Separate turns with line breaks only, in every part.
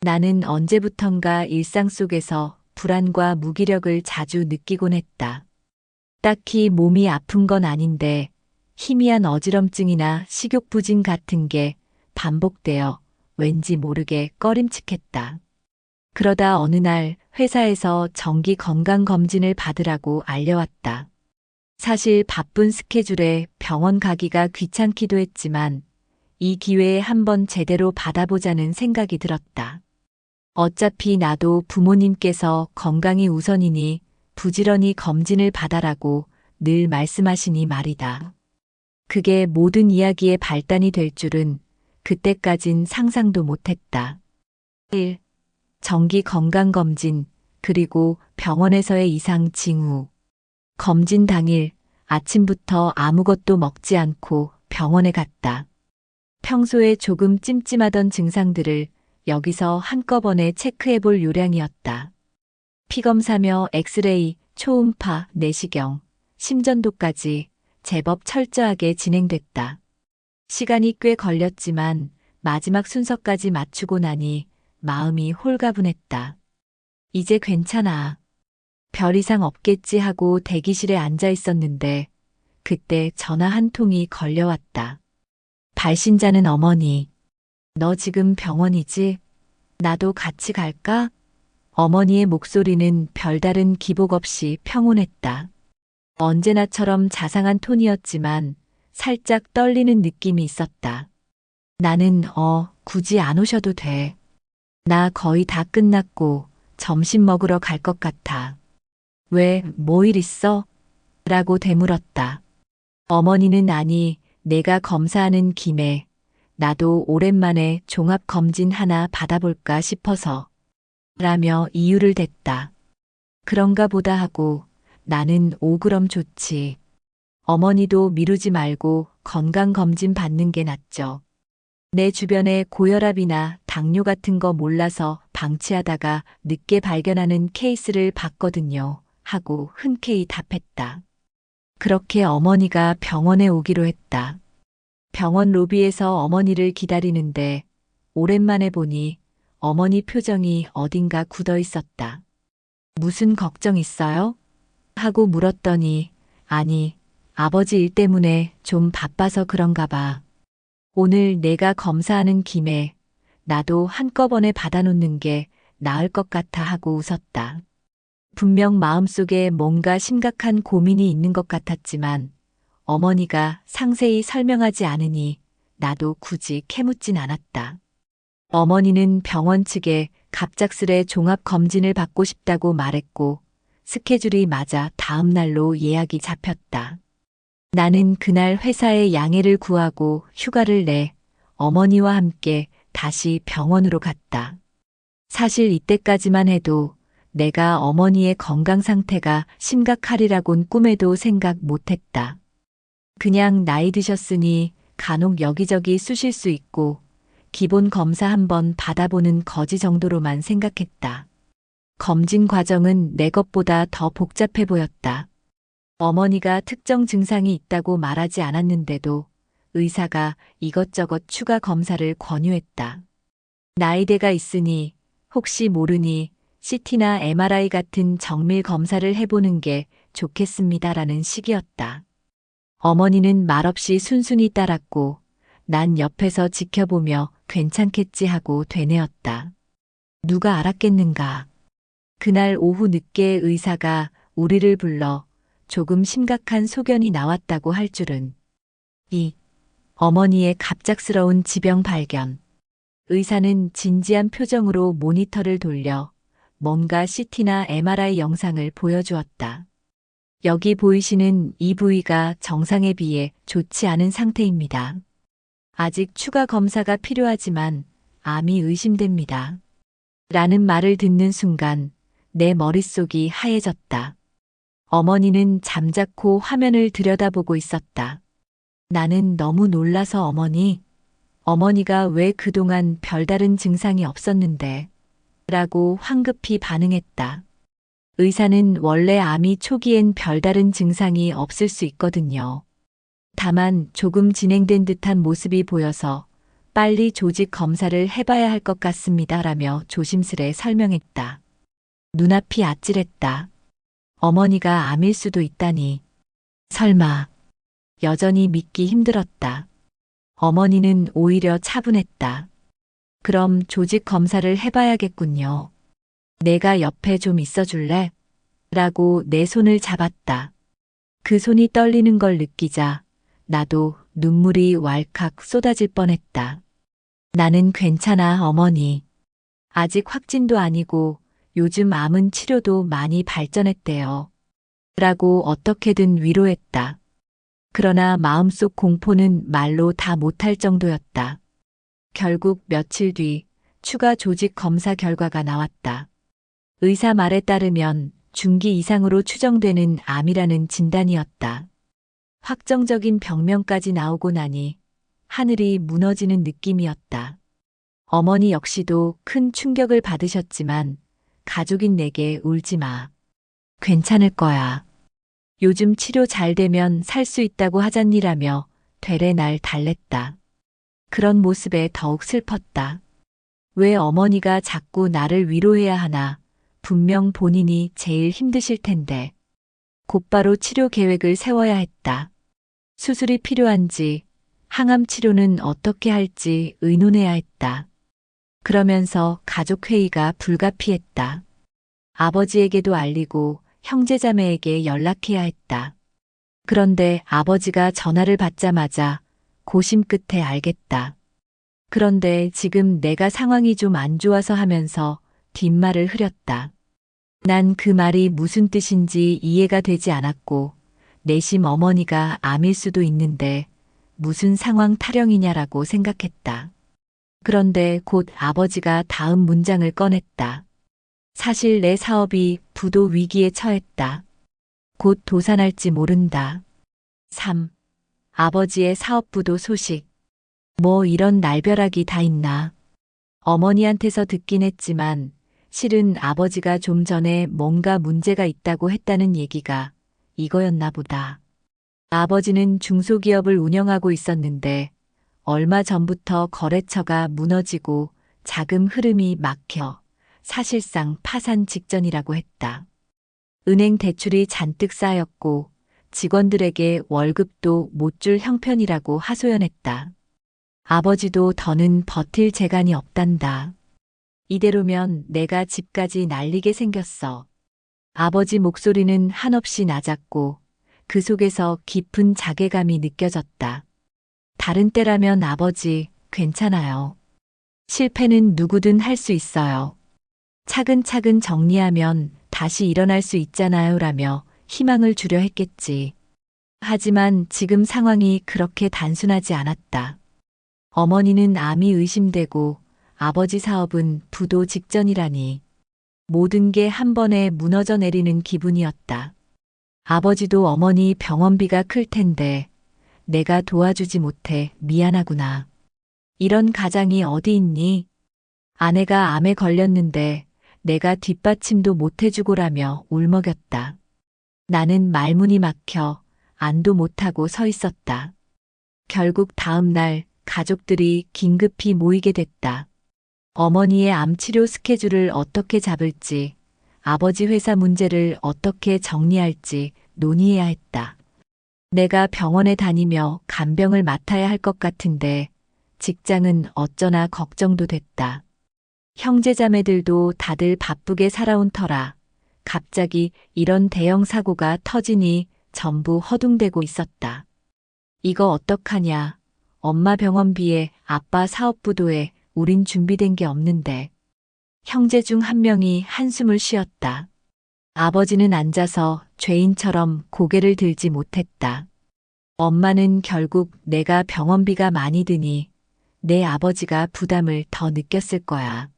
나는 언제부턴가 일상 속에서 불안과 무기력을 자주 느끼곤 했다. 딱히 몸이 아픈 건 아닌데 희미한 어지럼증이나 식욕부진 같은 게 반복되어 왠지 모르게 꺼림칙했다. 그러다 어느 날 회사에서 정기 건강검진을 받으라고 알려왔다. 사실 바쁜 스케줄에 병원 가기가 귀찮기도 했지만 이 기회에 한번 제대로 받아보자는 생각이 들었다. 어차피 나도 부모님께서 건강이 우선이니 부지런히 검진을 받아라고 늘 말씀하시니 말이다. 그게 모든 이야기의 발단이 될 줄은 그때까진 상상도 못했다. 1. 정기 건강검진, 그리고 병원에서의 이상 징후. 검진 당일 아침부터 아무것도 먹지 않고 병원에 갔다. 평소에 조금 찜찜하던 증상들을 여기서 한꺼번에 체크해볼 요량이었다. 피검사며 엑스레이, 초음파, 내시경, 심전도까지 제법 철저하게 진행됐다. 시간이 꽤 걸렸지만 마지막 순서까지 맞추고 나니 마음이 홀가분했다. 이제 괜찮아. 별 이상 없겠지 하고 대기실에 앉아 있었는데 그때 전화 한 통이 걸려왔다. 발신자는 어머니. 너 지금 병원이지? 나도 같이 갈까? 어머니의 목소리는 별다른 기복 없이 평온했다. 언제나처럼 자상한 톤이었지만 살짝 떨리는 느낌이 있었다. 나는 굳이 안 오셔도 돼. 나 거의 다 끝났고 점심 먹으러 갈 것 같아. 왜, 뭐 일 있어? 라고 되물었다. 어머니는 아니, 내가 검사하는 김에 나도 오랜만에 종합검진 하나 받아볼까 싶어서 라며 이유를 댔다. 그런가 보다 하고 나는 그럼 좋지. 어머니도 미루지 말고 건강검진 받는 게 낫죠. 내 주변에 고혈압이나 당뇨 같은 거 몰라서 방치하다가 늦게 발견하는 케이스를 봤거든요. 하고 흔쾌히 답했다. 그렇게 어머니가 병원에 오기로 했다. 병원 로비에서 어머니를 기다리는데 오랜만에 보니 어머니 표정이 어딘가 굳어 있었다. 무슨 걱정 있어요? 하고 물었더니 아니, 아버지 일 때문에 좀 바빠서 그런가 봐. 오늘 내가 검사하는 김에 나도 한꺼번에 받아놓는 게 나을 것 같아 하고 웃었다. 분명 마음속에 뭔가 심각한 고민이 있는 것 같았지만 어머니가 상세히 설명하지 않으니 나도 굳이 캐묻진 않았다. 어머니는 병원 측에 갑작스레 종합검진을 받고 싶다고 말했고 스케줄이 맞아 다음 날로 예약이 잡혔다. 나는 그날 회사에 양해를 구하고 휴가를 내 어머니와 함께 다시 병원으로 갔다. 사실 이때까지만 해도 내가 어머니의 건강 상태가 심각하리라곤 꿈에도 생각 못했다. 그냥 나이 드셨으니 간혹 여기저기 쑤실 수 있고 기본 검사 한번 받아보는 거지 정도로만 생각했다. 검진 과정은 내 것보다 더 복잡해 보였다. 어머니가 특정 증상이 있다고 말하지 않았는데도 의사가 이것저것 추가 검사를 권유했다. 나이대가 있으니 혹시 모르니 CT나 MRI 같은 정밀 검사를 해보는 게 좋겠습니다라는 식이었다. 어머니는 말없이 순순히 따랐고 난 옆에서 지켜보며 괜찮겠지 하고 되뇌었다. 누가 알았겠는가. 그날 오후 늦게 의사가 우리를 불러 조금 심각한 소견이 나왔다고 할 줄은. 어머니의 갑작스러운 지병 발견. 의사는 진지한 표정으로 모니터를 돌려 뭔가 CT나 MRI 영상을 보여주었다. 여기 보이시는 이 부위가 정상에 비해 좋지 않은 상태입니다. 아직 추가 검사가 필요하지만 암이 의심됩니다. 라는 말을 듣는 순간 내 머릿속이 하얘졌다. 어머니는 잠자코 화면을 들여다보고 있었다. 나는 너무 놀라서 어머니가 왜 그동안 별다른 증상이 없었는데 라고 황급히 반응했다. 의사는 원래 암이 초기엔 별다른 증상이 없을 수 있거든요. 다만 조금 진행된 듯한 모습이 보여서 빨리 조직 검사를 해봐야 할 것 같습니다. 라며 조심스레 설명했다. 눈앞이 아찔했다. 어머니가 암일 수도 있다니. 설마. 여전히 믿기 힘들었다. 어머니는 오히려 차분했다. 그럼 조직 검사를 해봐야겠군요. 내가 옆에 좀 있어줄래? 라고 내 손을 잡았다. 그 손이 떨리는 걸 느끼자 나도 눈물이 왈칵 쏟아질 뻔했다. 나는 괜찮아, 어머니. 아직 확진도 아니고 요즘 암은 치료도 많이 발전했대요. 라고 어떻게든 위로했다. 그러나 마음속 공포는 말로 다 못할 정도였다. 결국 며칠 뒤 추가 조직 검사 결과가 나왔다. 의사 말에 따르면 중기 이상으로 추정되는 암이라는 진단이었다. 확정적인 병명까지 나오고 나니 하늘이 무너지는 느낌이었다. 어머니 역시도 큰 충격을 받으셨지만 가족인 내게 울지 마. 괜찮을 거야. 요즘 치료 잘 되면 살 수 있다고 하잖니라며 되레 날 달랬다. 그런 모습에 더욱 슬펐다. 왜 어머니가 자꾸 나를 위로해야 하나? 분명 본인이 제일 힘드실 텐데. 곧바로 치료 계획을 세워야 했다. 수술이 필요한지, 항암 치료는 어떻게 할지 의논해야 했다. 그러면서 가족회의가 불가피했다. 아버지에게도 알리고 형제자매에게 연락해야 했다. 그런데 아버지가 전화를 받자마자 고심 끝에 알겠다. 그런데 지금 내가 상황이 좀 안 좋아서 하면서 뒷말을 흐렸다. 난 그 말이 무슨 뜻인지 이해가 되지 않았고 내심 어머니가 암일 수도 있는데 무슨 상황 타령이냐라고 생각했다. 그런데 곧 아버지가 다음 문장을 꺼냈다. 사실 내 사업이 부도 위기에 처했다. 곧 도산할지 모른다. 3. 아버지의 사업 부도 소식. 뭐 이런 날벼락이 다 있나. 어머니한테서 듣긴 했지만 실은 아버지가 좀 전에 뭔가 문제가 있다고 했다는 얘기가 이거였나 보다. 아버지는 중소기업을 운영하고 있었는데 얼마 전부터 거래처가 무너지고 자금 흐름이 막혀 사실상 파산 직전이라고 했다. 은행 대출이 잔뜩 쌓였고 직원들에게 월급도 못 줄 형편이라고 하소연했다. 아버지도 더는 버틸 재간이 없단다. 이대로면 내가 집까지 날리게 생겼어. 아버지 목소리는 한없이 낮았고 그 속에서 깊은 자괴감이 느껴졌다. 다른 때라면 아버지, 괜찮아요. 실패는 누구든 할 수 있어요. 차근차근 정리하면 다시 일어날 수 있잖아요. 라며 희망을 주려 했겠지. 하지만 지금 상황이 그렇게 단순하지 않았다. 어머니는 암이 의심되고 아버지 사업은 부도 직전이라니. 모든 게 한 번에 무너져 내리는 기분이었다. 아버지도 어머니 병원비가 클 텐데 내가 도와주지 못해 미안하구나. 이런 가장이 어디 있니? 아내가 암에 걸렸는데 내가 뒷받침도 못해주고라며 울먹였다. 나는 말문이 막혀 안도 못하고 서 있었다. 결국 다음 날 가족들이 긴급히 모이게 됐다. 어머니의 암치료 스케줄을 어떻게 잡을지, 아버지 회사 문제를 어떻게 정리할지 논의해야 했다. 내가 병원에 다니며 간병을 맡아야 할 것 같은데 직장은 어쩌나 걱정도 됐다. 형제자매들도 다들 바쁘게 살아온 터라 갑자기 이런 대형 사고가 터지니 전부 허둥대고 있었다. 이거 어떡하냐. 엄마 병원비에 아빠 사업부도에 우린 준비된 게 없는데. 형제 중 한 명이 한숨을 쉬었다. 아버지는 앉아서 죄인처럼 고개를 들지 못했다. 엄마는 결국 내가 병원비가 많이 드니 내 아버지가 부담을 더 느꼈을 거야.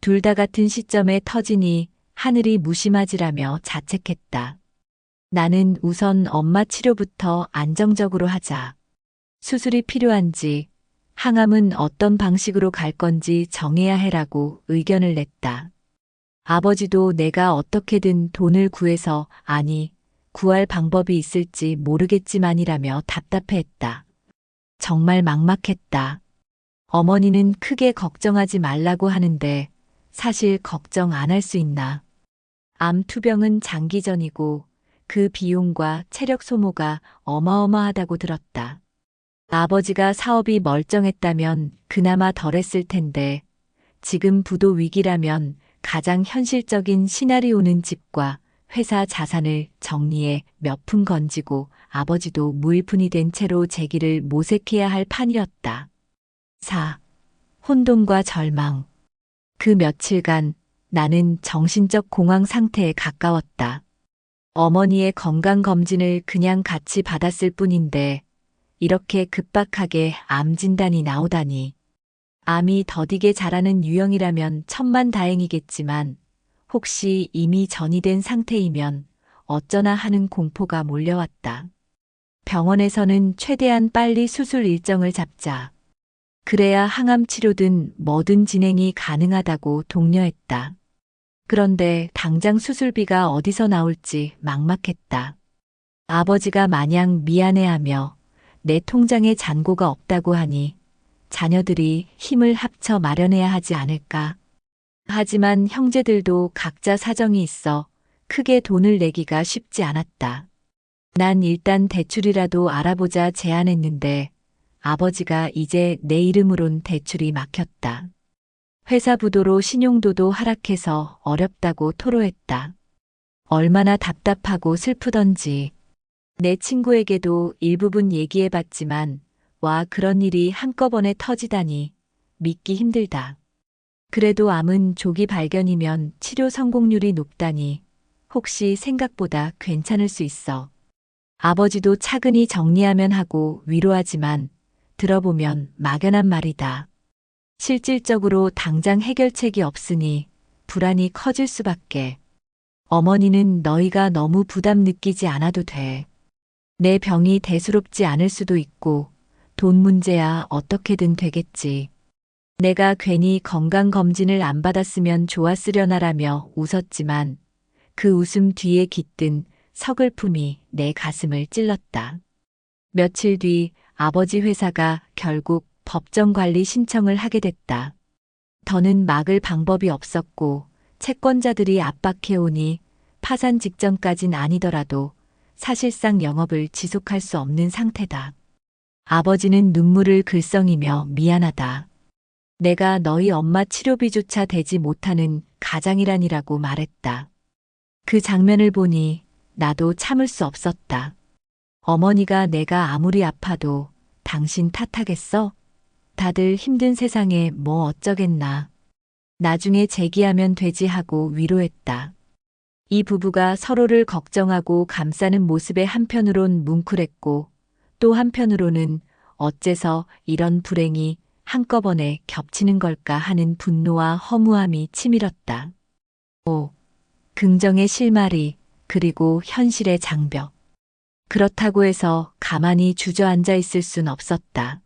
둘 다 같은 시점에 터지니 하늘이 무심하지라며 자책했다. 나는 우선 엄마 치료부터 안정적으로 하자. 수술이 필요한지, 항암은 어떤 방식으로 갈 건지 정해야 해라고 의견을 냈다. 아버지도 내가 어떻게든 돈을 구해서, 아니, 구할 방법이 있을지 모르겠지만이라며 답답해했다. 정말 막막했다. 어머니는 크게 걱정하지 말라고 하는데 사실 걱정 안 할 수 있나. 암 투병은 장기전이고 그 비용과 체력 소모가 어마어마하다고 들었다. 아버지가 사업이 멀쩡했다면 그나마 덜했을 텐데 지금 부도 위기라면 가장 현실적인 시나리오는 집과 회사 자산을 정리해 몇 푼 건지고 아버지도 무일푼이 된 채로 재기를 모색해야 할 판이었다. 4. 혼돈과 절망. 그 며칠간 나는 정신적 공황 상태에 가까웠다. 어머니의 건강검진을 그냥 같이 받았을 뿐인데 이렇게 급박하게 암 진단이 나오다니. 암이 더디게 자라는 유형이라면 천만다행이겠지만 혹시 이미 전이된 상태이면 어쩌나 하는 공포가 몰려왔다. 병원에서는 최대한 빨리 수술 일정을 잡자. 그래야 항암 치료든 뭐든 진행이 가능하다고 독려했다. 그런데 당장 수술비가 어디서 나올지 막막했다. 아버지가 마냥 미안해하며 내 통장에 잔고가 없다고 하니 자녀들이 힘을 합쳐 마련해야 하지 않을까. 하지만 형제들도 각자 사정이 있어 크게 돈을 내기가 쉽지 않았다. 난 일단 대출이라도 알아보자 제안했는데 아버지가 이제 내 이름으론 대출이 막혔다. 회사 부도로 신용도도 하락해서 어렵다고 토로했다. 얼마나 답답하고 슬프던지. 내 친구에게도 일부분 얘기해봤지만 와 그런 일이 한꺼번에 터지다니 믿기 힘들다. 그래도 암은 조기 발견이면 치료 성공률이 높다니 혹시 생각보다 괜찮을 수 있어. 아버지도 차근히 정리하면 하고 위로하지만 들어보면 막연한 말이다. 실질적으로 당장 해결책이 없으니 불안이 커질 수밖에. 어머니는 너희가 너무 부담 느끼지 않아도 돼. 내 병이 대수롭지 않을 수도 있고 돈 문제야 어떻게든 되겠지. 내가 괜히 건강검진을 안 받았으면 좋았으려나라며 웃었지만 그 웃음 뒤에 깃든 서글픔이 내 가슴을 찔렀다. 며칠 뒤 아버지 회사가 결국 법정관리 신청을 하게 됐다. 더는 막을 방법이 없었고 채권자들이 압박해오니 파산 직전까진 아니더라도 사실상 영업을 지속할 수 없는 상태다. 아버지는 눈물을 글썽이며 미안하다. 내가 너희 엄마 치료비조차 대지 못하는 가장이라니라고 말했다. 그 장면을 보니 나도 참을 수 없었다. 어머니가 내가 아무리 아파도 당신 탓하겠어? 다들 힘든 세상에 뭐 어쩌겠나. 나중에 재기하면 되지 하고 위로했다. 이 부부가 서로를 걱정하고 감싸는 모습에 한편으론 뭉클했고 또 한편으로는 어째서 이런 불행이 한꺼번에 겹치는 걸까 하는 분노와 허무함이 치밀었다. 5. 긍정의 실마리 그리고 현실의 장벽. 그렇다고 해서 가만히 주저앉아 있을 순 없었다.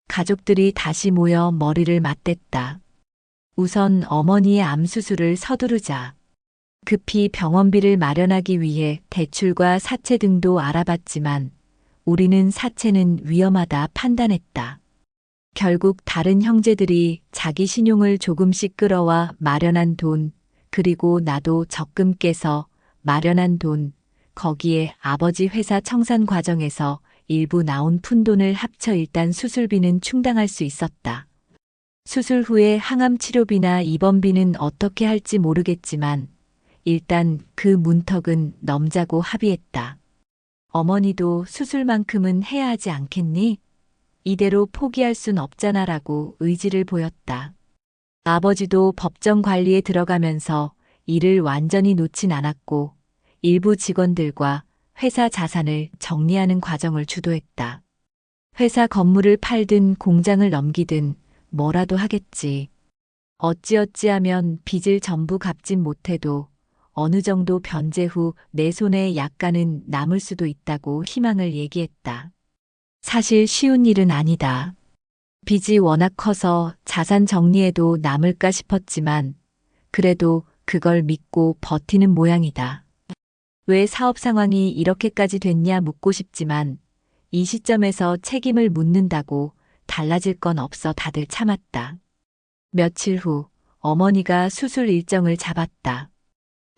가족들이 다시 모여 머리를 맞댔다. 우선 어머니의 암 수술을 서두르자. 급히 병원비를 마련하기 위해 대출과 사채 등도 알아봤지만 우리는 사채는 위험하다 판단했다. 결국 다른 형제들이 자기 신용을 조금씩 끌어와 마련한 돈, 그리고 나도 적금 깨서 마련한 돈, 거기에 아버지 회사 청산 과정에서 일부 나온 푼돈을 합쳐 일단 수술비는 충당할 수 있었다. 수술 후에 항암 치료비나 입원비는 어떻게 할지 모르겠지만 일단 그 문턱은 넘자고 합의했다. 어머니도 수술만큼은 해야 하지 않겠니? 이대로 포기할 순 없잖아라고 의지를 보였다. 아버지도 법정 관리에 들어가면서 일을 완전히 놓진 않았고 일부 직원들과 회사 자산을 정리하는 과정을 주도했다. 회사 건물을 팔든 공장을 넘기든 뭐라도 하겠지. 어찌어찌하면 빚을 전부 갚진 못해도 어느 정도 변제 후 내 손에 약간은 남을 수도 있다고 희망을 얘기했다. 사실 쉬운 일은 아니다. 빚이 워낙 커서 자산 정리해도 남을까 싶었지만 그래도 그걸 믿고 버티는 모양이다. 왜 사업 상황이 이렇게까지 됐냐 묻고 싶지만 이 시점에서 책임을 묻는다고 달라질 건 없어 다들 참았다. 며칠 후 어머니가 수술 일정을 잡았다.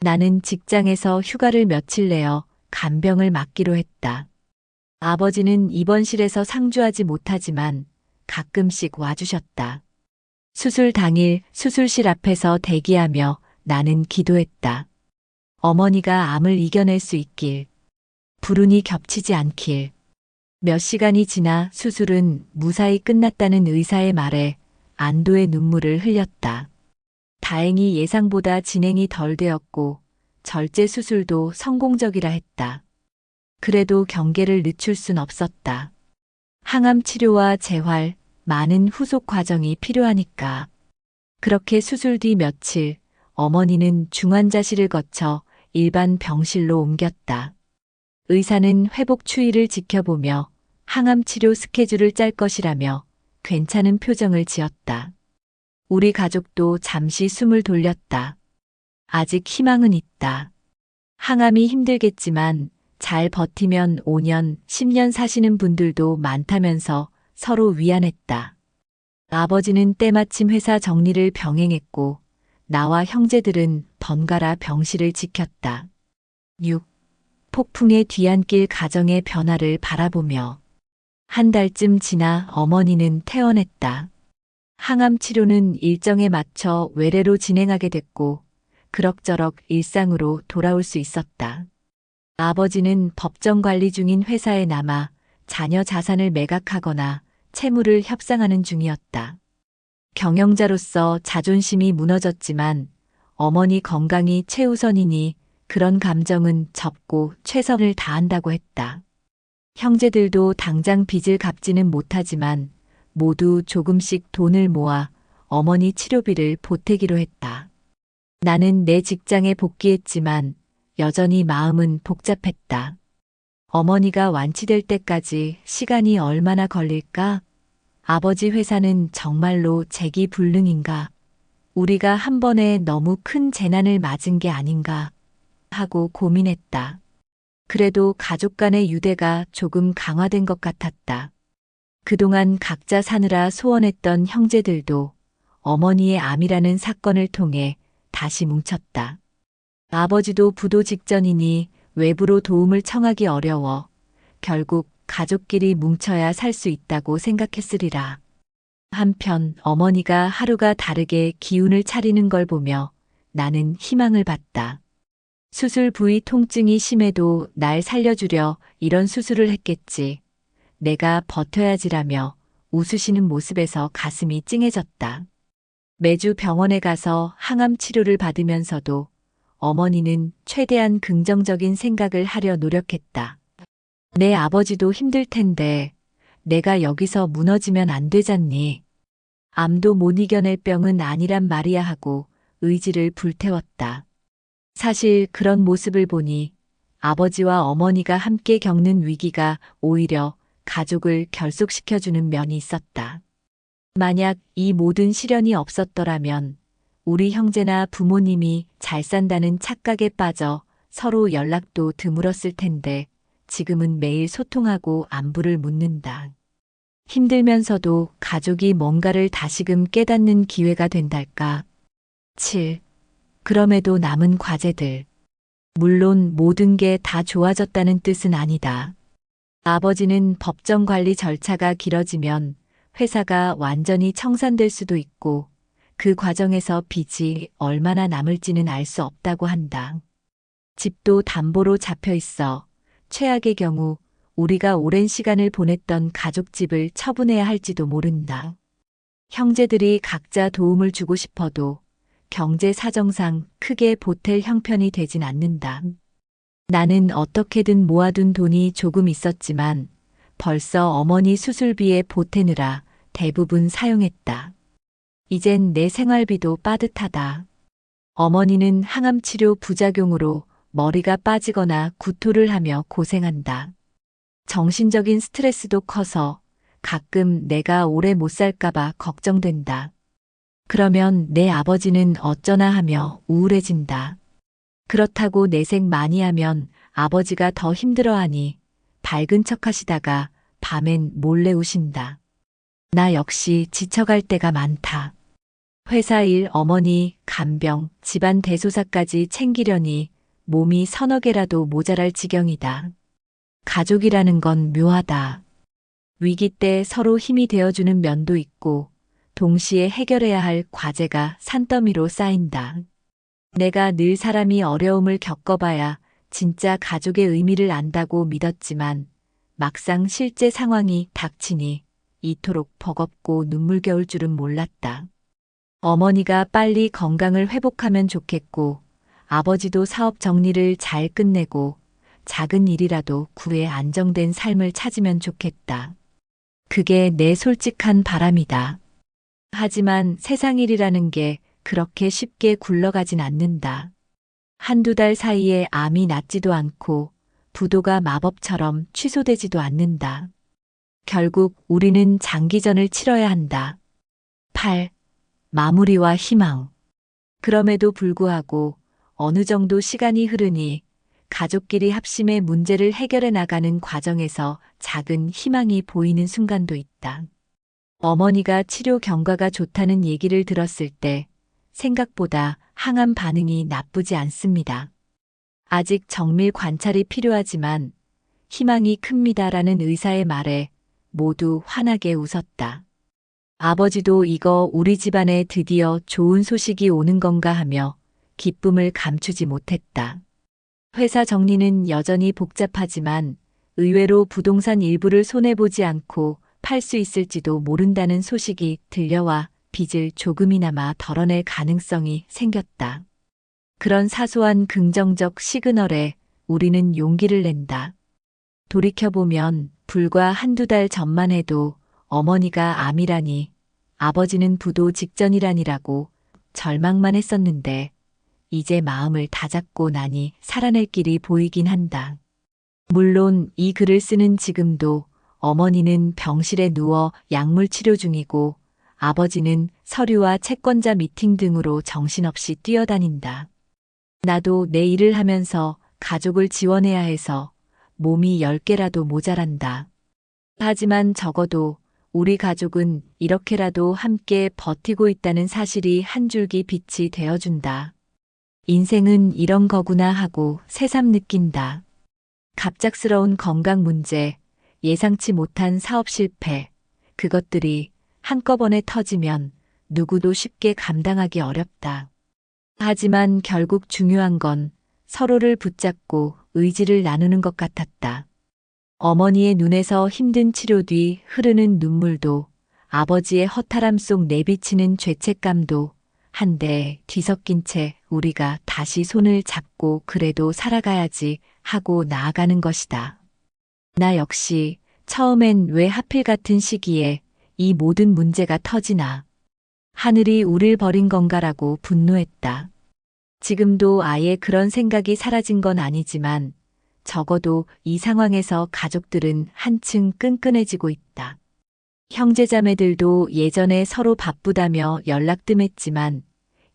나는 직장에서 휴가를 며칠 내어 간병을 맡기로 했다. 아버지는 입원실에서 상주하지 못하지만 가끔씩 와주셨다. 수술 당일 수술실 앞에서 대기하며 나는 기도했다. 어머니가 암을 이겨낼 수 있길, 불운이 겹치지 않길. 몇 시간이 지나 수술은 무사히 끝났다는 의사의 말에 안도의 눈물을 흘렸다. 다행히 예상보다 진행이 덜 되었고 절제 수술도 성공적이라 했다. 그래도 경계를 늦출 순 없었다. 항암 치료와 재활, 많은 후속 과정이 필요하니까. 그렇게 수술 뒤 며칠 어머니는 중환자실을 거쳐 일반 병실로 옮겼다. 의사는 회복 추이를 지켜보며 항암 치료 스케줄을 짤 것이라며 괜찮은 표정을 지었다. 우리 가족도 잠시 숨을 돌렸다. 아직 희망은 있다. 항암이 힘들겠지만 잘 버티면 5년, 10년 사시는 분들도 많다면서 서로 위안했다. 아버지는 때마침 회사 정리를 병행했고 나와 형제들은 번갈아 병실을 지켰다. 6. 폭풍에 뒤안길 가정의 변화를 바라보며 한 달쯤 지나 어머니는 퇴원했다. 항암 치료는 일정에 맞춰 외래로 진행하게 됐고 그럭저럭 일상으로 돌아올 수 있었다. 아버지는 법정 관리 중인 회사에 남아 자녀 자산을 매각하거나 채무를 협상하는 중이었다. 경영자로서 자존심이 무너졌지만 어머니 건강이 최우선이니 그런 감정은 접고 최선을 다한다고 했다. 형제들도 당장 빚을 갚지는 못하지만 모두 조금씩 돈을 모아 어머니 치료비를 보태기로 했다. 나는 내 직장에 복귀했지만 여전히 마음은 복잡했다. 어머니가 완치될 때까지 시간이 얼마나 걸릴까? 아버지 회사는 정말로 재기불능인가? 우리가 한 번에 너무 큰 재난을 맞은 게 아닌가? 하고 고민했다. 그래도 가족 간의 유대가 조금 강화된 것 같았다. 그동안 각자 사느라 소원했던 형제들도 어머니의 암이라는 사건을 통해 다시 뭉쳤다. 아버지도 부도 직전이니 외부로 도움을 청하기 어려워 결국 가족끼리 뭉쳐야 살 수 있다고 생각했으리라. 한편 어머니가 하루가 다르게 기운을 차리는 걸 보며 나는 희망을 봤다. 수술 부위 통증이 심해도 날 살려주려 이런 수술을 했겠지. 내가 버텨야지라며 웃으시는 모습에서 가슴이 찡해졌다. 매주 병원에 가서 항암 치료를 받으면서도 어머니는 최대한 긍정적인 생각을 하려 노력했다. 내 아버지도 힘들 텐데 내가 여기서 무너지면 안 되잖니. 암도 못 이겨낼 병은 아니란 말이야 하고 의지를 불태웠다. 사실 그런 모습을 보니 아버지와 어머니가 함께 겪는 위기가 오히려 가족을 결속시켜주는 면이 있었다. 만약 이 모든 시련이 없었더라면 우리 형제나 부모님이 잘 산다는 착각에 빠져 서로 연락도 드물었을 텐데 지금은 매일 소통하고 안부를 묻는다. 힘들면서도 가족이 뭔가를 다시금 깨닫는 기회가 된달까. 7. 그럼에도 남은 과제들. 물론 모든 게 다 좋아졌다는 뜻은 아니다. 아버지는 법정 관리 절차가 길어지면 회사가 완전히 청산될 수도 있고 그 과정에서 빚이 얼마나 남을지는 알 수 없다고 한다. 집도 담보로 잡혀 있어 최악의 경우 우리가 오랜 시간을 보냈던 가족집을 처분해야 할지도 모른다. 형제들이 각자 도움을 주고 싶어도 경제 사정상 크게 보탤 형편이 되진 않는다. 나는 어떻게든 모아둔 돈이 조금 있었지만 벌써 어머니 수술비에 보태느라 대부분 사용했다. 이젠 내 생활비도 빠듯하다. 어머니는 항암치료 부작용으로 머리가 빠지거나 구토를 하며 고생한다. 정신적인 스트레스도 커서 가끔 내가 오래 못 살까봐 걱정된다. 그러면 내 아버지는 어쩌나 하며 우울해진다. 그렇다고 내색 많이 하면 아버지가 더 힘들어하니 밝은 척 하시다가 밤엔 몰래 우신다. 나 역시 지쳐갈 때가 많다. 회사 일, 어머니, 간병, 집안 대소사까지 챙기려니 몸이 서너 개라도 모자랄 지경이다. 가족이라는 건 묘하다. 위기 때 서로 힘이 되어주는 면도 있고 동시에 해결해야 할 과제가 산더미로 쌓인다. 내가 늘 사람이 어려움을 겪어봐야 진짜 가족의 의미를 안다고 믿었지만 막상 실제 상황이 닥치니 이토록 버겁고 눈물겨울 줄은 몰랐다. 어머니가 빨리 건강을 회복하면 좋겠고 아버지도 사업 정리를 잘 끝내고 작은 일이라도 구해 안정된 삶을 찾으면 좋겠다. 그게 내 솔직한 바람이다. 하지만 세상 일이라는 게 그렇게 쉽게 굴러가진 않는다. 한두 달 사이에 암이 낫지도 않고 부도가 마법처럼 취소되지도 않는다. 결국 우리는 장기전을 치러야 한다. 8. 마무리와 희망. 그럼에도 불구하고 어느 정도 시간이 흐르니 가족끼리 합심해 문제를 해결해 나가는 과정에서 작은 희망이 보이는 순간도 있다. 어머니가 치료 경과가 좋다는 얘기를 들었을 때 생각보다 항암 반응이 나쁘지 않습니다. 아직 정밀 관찰이 필요하지만 희망이 큽니다라는 의사의 말에 모두 환하게 웃었다. 아버지도 이거 우리 집안에 드디어 좋은 소식이 오는 건가 하며 기쁨을 감추지 못했다. 회사 정리는 여전히 복잡하지만 의외로 부동산 일부를 손해보지 않고 팔 수 있을지도 모른다는 소식이 들려와 빚을 조금이나마 덜어낼 가능성이 생겼다. 그런 사소한 긍정적 시그널에 우리는 용기를 낸다. 돌이켜보면 불과 한두 달 전만 해도 어머니가 암이라니 아버지는 부도 직전이라니라고 절망만 했었는데 이제 마음을 다잡고 나니 살아낼 길이 보이긴 한다. 물론 이 글을 쓰는 지금도 어머니는 병실에 누워 약물 치료 중이고 아버지는 서류와 채권자 미팅 등으로 정신없이 뛰어다닌다. 나도 내 일을 하면서 가족을 지원해야 해서 몸이 10개라도 모자란다. 하지만 적어도 우리 가족은 이렇게라도 함께 버티고 있다는 사실이 한 줄기 빛이 되어준다. 인생은 이런 거구나 하고 새삼 느낀다. 갑작스러운 건강 문제, 예상치 못한 사업 실패, 그것들이 한꺼번에 터지면 누구도 쉽게 감당하기 어렵다. 하지만 결국 중요한 건 서로를 붙잡고 의지를 나누는 것 같았다. 어머니의 눈에서 힘든 치료 뒤 흐르는 눈물도 아버지의 허탈함 속 내비치는 죄책감도 한데 뒤섞인 채 우리가 다시 손을 잡고 그래도 살아가야지 하고 나아가는 것이다. 나 역시 처음엔 왜 하필 같은 시기에 이 모든 문제가 터지나. 하늘이 우릴 버린 건가라고 분노했다. 지금도 아예 그런 생각이 사라진 건 아니지만 적어도 이 상황에서 가족들은 한층 끈끈해지고 있다. 형제자매들도 예전에 서로 바쁘다며 연락 뜸했지만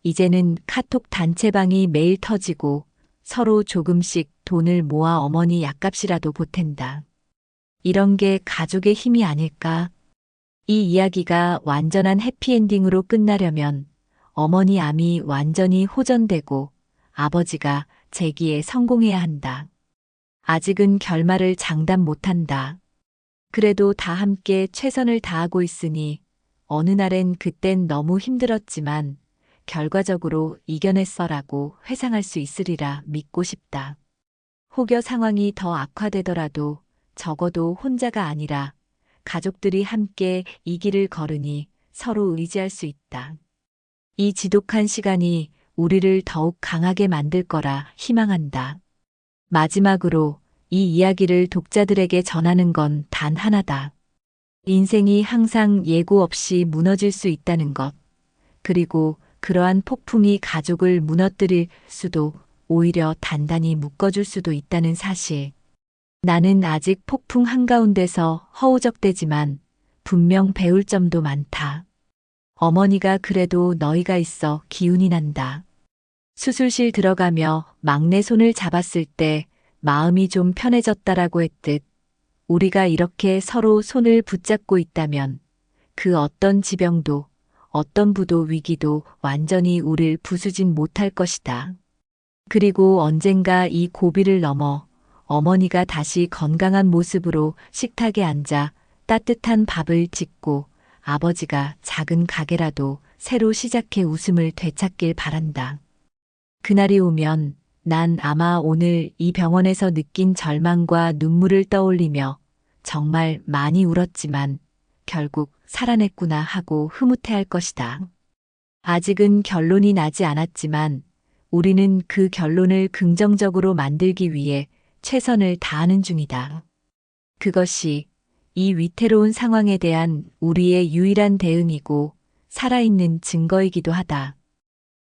이제는 카톡 단체방이 매일 터지고 서로 조금씩 돈을 모아 어머니 약값이라도 보탠다. 이런 게 가족의 힘이 아닐까? 이 이야기가 완전한 해피엔딩으로 끝나려면 어머니 암이 완전히 호전되고 아버지가 재기에 성공해야 한다. 아직은 결말을 장담 못한다. 그래도 다 함께 최선을 다하고 있으니 어느 날엔 그땐 너무 힘들었지만 결과적으로 이겨냈어라고 회상할 수 있으리라 믿고 싶다. 혹여 상황이 더 악화되더라도 적어도 혼자가 아니라 가족들이 함께 이 길을 걸으니 서로 의지할 수 있다. 이 지독한 시간이 우리를 더욱 강하게 만들 거라 희망한다. 마지막으로 이 이야기를 독자들에게 전하는 건 단 하나다. 인생이 항상 예고 없이 무너질 수 있다는 것. 그리고 그러한 폭풍이 가족을 무너뜨릴 수도 오히려 단단히 묶어줄 수도 있다는 사실. 나는 아직 폭풍 한가운데서 허우적대지만 분명 배울 점도 많다. 어머니가 그래도 너희가 있어 기운이 난다. 수술실 들어가며 막내 손을 잡았을 때 마음이 좀 편해졌다라고 했듯 우리가 이렇게 서로 손을 붙잡고 있다면 그 어떤 지병도, 어떤 부도 위기도 완전히 우릴 부수진 못할 것이다. 그리고 언젠가 이 고비를 넘어 어머니가 다시 건강한 모습으로 식탁에 앉아 따뜻한 밥을 짓고 아버지가 작은 가게라도 새로 시작해 웃음을 되찾길 바란다. 그날이 오면 난 아마 오늘 이 병원에서 느낀 절망과 눈물을 떠올리며 정말 많이 울었지만 결국 살아냈구나 하고 흐뭇해할 것이다. 아직은 결론이 나지 않았지만 우리는 그 결론을 긍정적으로 만들기 위해 최선을 다하는 중이다. 그것이 이 위태로운 상황에 대한 우리의 유일한 대응이고 살아있는 증거이기도 하다.